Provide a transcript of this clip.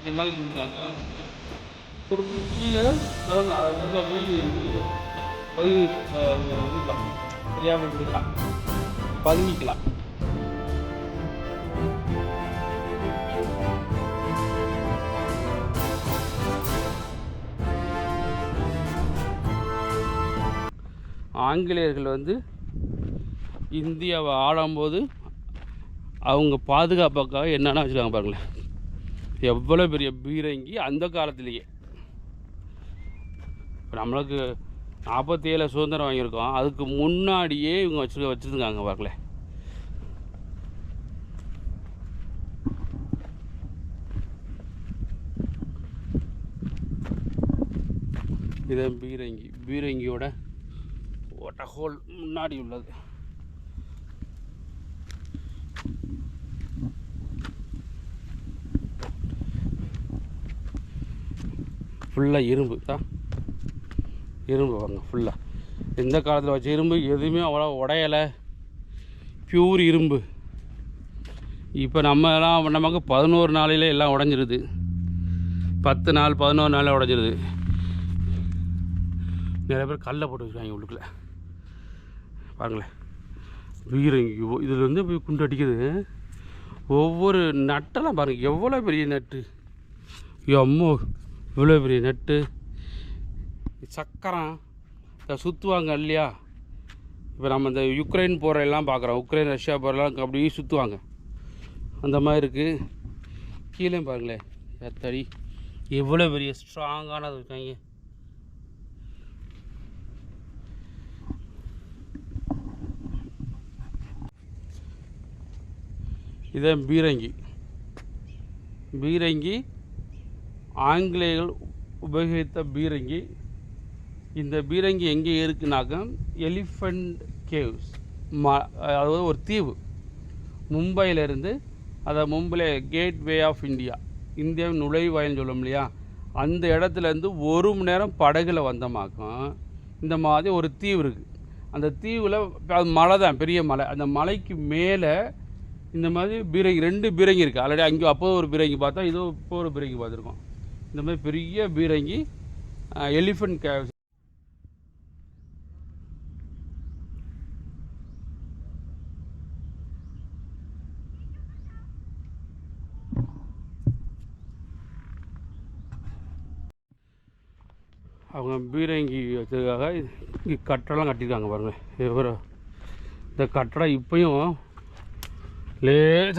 Memang Turkiye dan juga dia bergerak paling gelap. ஆங்கிலேயர்கள் வந்து இந்தியாவை ஆளும்போது அவங்க பாதுகாப்புக்காக என்னென்ன வச்சுருக்காங்க பாருங்களேன். எவ்வளோ பெரிய பீரங்கி அந்த காலத்திலேயே. இப்போ நம்மளுக்கு 47 சுதந்திரம் வாங்கியிருக்கோம், அதுக்கு முன்னாடியே இவங்க வச்சுருக்காங்க பாருங்களேன். இது பீரங்கியோட ஹோல் முன்னாடி உள்ளது. ஃபுல்லாக இரும்பு தான், இரும்பு வாங்க ஃபுல்லாக. எந்த காலத்தில் வச்ச இரும்பு எதுவுமே அவ்வளோ உடையலை, பியூர் இரும்பு. இப்போ நமக்கு 11 நாளையில் எல்லாம் உடஞ்சிருது, 10 நாள் 11 நாளில் உடஞ்சிருது. நிறைய பேர் கல்லை போட்டு வச்சுருக்காங்க உள்ளுக்குள்ளே பாருங்களேன். பீரங்கி இதில் வந்து போய் குண்டு அடிக்குது. ஒவ்வொரு நட்டெல்லாம் பாருங்கள், எவ்வளோ பெரிய நட்டு, அம்மோ இவ்வளோ பெரிய நட்டு. சக்கரம் சுற்றுவாங்க இல்லையா. இப்போ நம்ம இந்த யுக்ரைன் போகிற எல்லாம் பார்க்குறோம், உக்ரைன் ரஷ்யா போகிறலாம் அப்படியே சுற்றுவாங்க, அந்த மாதிரி இருக்குது. கீழே பாருங்களேன் எத்தடி எவ்வளோ பெரிய ஸ்ட்ராங்கானது இருக்காங்க. இதான் பீரங்கி ஆங்கிலேயர்கள் உபயோகித்த பீரங்கி. இந்த பீரங்கி எங்கே இருக்குனாக்க எலிஃபண்ட் கேவ்ஸ், அதாவது ஒரு தீவு மும்பையிலேருந்து, அதை மும்பையில் கேட்வே ஆஃப் இந்தியாவின் நுழைவாயில்னு சொல்லும் இல்லையா, அந்த இடத்துலேருந்து 1 மணி நேரம் படகுல வந்தமாக்கும் இந்த மாதிரி ஒரு தீவு இருக்குது. அந்த தீவில் அது மலை தான், பெரிய மலை. அந்த மலைக்கு மேலே இந்த மாதிரி பீரங்கி 2 பீரங்கி இருக்குது. ஆல்ரெடி அங்கே அப்போ ஒரு பீரங்கி பார்த்தா, இதோ இப்போ ஒரு பீரங்கி பார்த்துருக்கோம். இந்த மாதிரி பெரிய பீரங்கி எலிஃபண்ட் கேவ்ஸ். அவங்க பீரங்கி வச்சதுக்காக இங்கே கட்டடம் கட்டியிருக்காங்க பாருங்கள். இந்த கட்டடம் இப்போயும் லேசாக